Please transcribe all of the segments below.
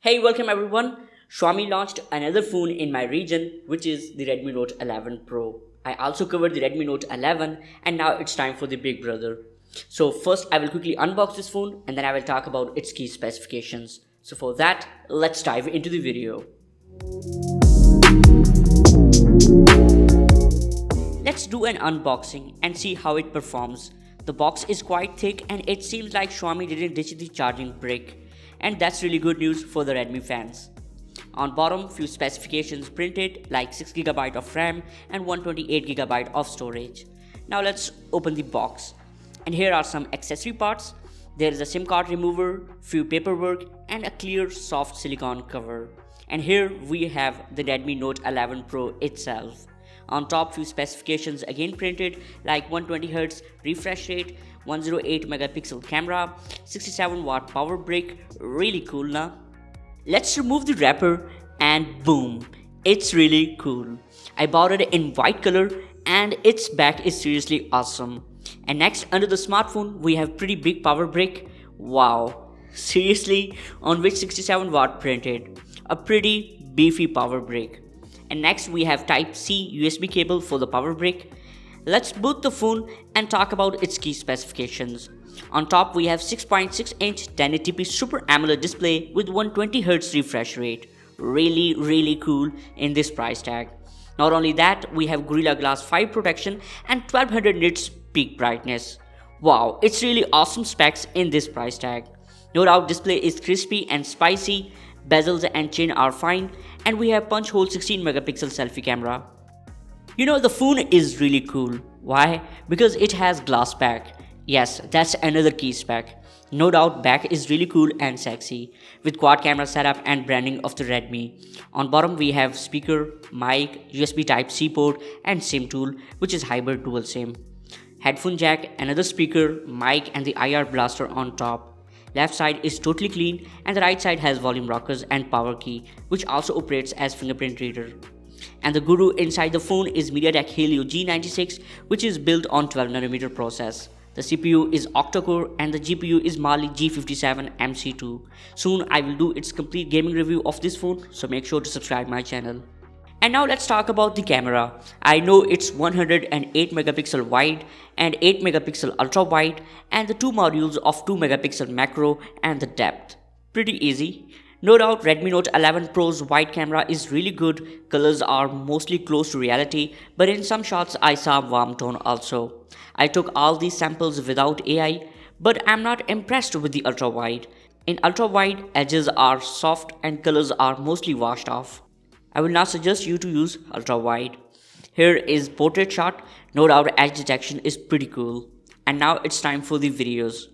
Hey, welcome everyone. Xiaomi launched another phone in my region, which is the Redmi Note 11 Pro. I also covered the Redmi Note 11 and now it's time for the big brother. So first I will quickly unbox this phone and then I will talk about its key specifications. So for that, let's dive into the video. Let's do an unboxing and see how it performs. The box is quite thick and it seems like Xiaomi didn't ditch the charging brick. And that's really good news for the Redmi fans. On bottom, few specifications printed like 6GB of RAM and 128GB of storage. Now let's open the box. And here are some accessory parts. There is a SIM card remover, few paperwork and a clear soft silicone cover. And here we have the Redmi Note 11 Pro itself. On top, few specifications again printed like 120Hz refresh rate, 108 megapixel camera, 67 watt power brick. Really cool, na? Let's remove the wrapper and boom, it's really cool. I bought it in white color and its back is seriously awesome. And next, under the smartphone we have pretty big power brick. Wow, seriously, on which 67 watt printed. A pretty beefy power brick. And next we have Type-C USB cable for the power brick. Let's boot the phone and talk about its key specifications. On top we have 6.6-inch 1080p Super Amoled display with 120Hz refresh rate. Really cool in this price tag. Not only that, we have Gorilla Glass 5 protection and 1200 nits peak brightness. Wow, it's really awesome specs in this price tag. No doubt display is crispy and spicy, bezels and chin are fine, and we have punch hole 16 megapixel selfie camera. You know, the phone is really cool. Why? Because it has glass back. Yes, that's another key spec. No doubt back is really cool and sexy with quad camera setup and branding of the Redmi. On bottom we have speaker, mic, USB Type-C port and SIM tool, which is hybrid dual SIM. Headphone jack, another speaker, mic and the IR blaster on top. Left side is totally clean and the right side has volume rockers and power key, which also operates as fingerprint reader. And the guru inside the phone is MediaTek Helio G96, which is built on 12nm process. The CPU is octa-core and the GPU is Mali G57 MC2. Soon I will do its complete gaming review of this phone, so make sure to subscribe my channel. And now let's talk about the camera. I know it's 108 megapixel wide and 8 megapixel ultra wide and the two modules of 2 megapixel macro and the depth. Pretty easy. No doubt Redmi Note 11 Pro's wide camera is really good, colors are mostly close to reality, but in some shots I saw warm tone also. I took all these samples without AI, but I'm not impressed with the ultra wide. In ultra wide, edges are soft and colors are mostly washed off. I will not suggest you to use ultra wide. Here is portrait shot. No doubt edge detection is pretty cool. And now it's time for the videos.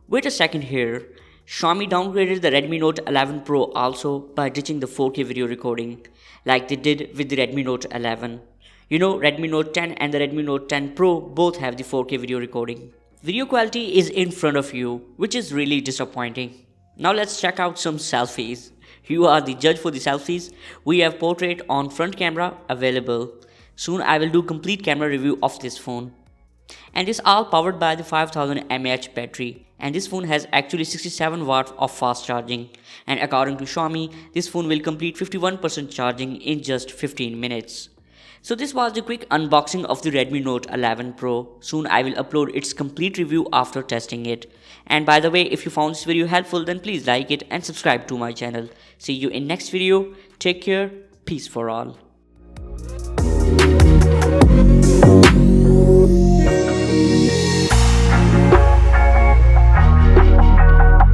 Wait a second here. Xiaomi downgraded the Redmi Note 11 Pro also by ditching the 4K video recording, like they did with the Redmi Note 11. You know, Redmi Note 10 and the Redmi Note 10 Pro both have the 4K video recording. Video quality is in front of you, which is really disappointing. Now let's check out some selfies. You are the judge for the selfies. We have portrait on front camera available. Soon I will do complete camera review of this phone. And this all powered by the 5000 mAh battery. And this phone has actually 67 watts of fast charging. And according to Xiaomi, this phone will complete 51% charging in just 15 minutes. So this was the quick unboxing of the Redmi Note 11 Pro. Soon I will upload its complete review after testing it. And by the way, if you found this video helpful, then please like it and subscribe to my channel. See you in next video. Take care. Peace for all.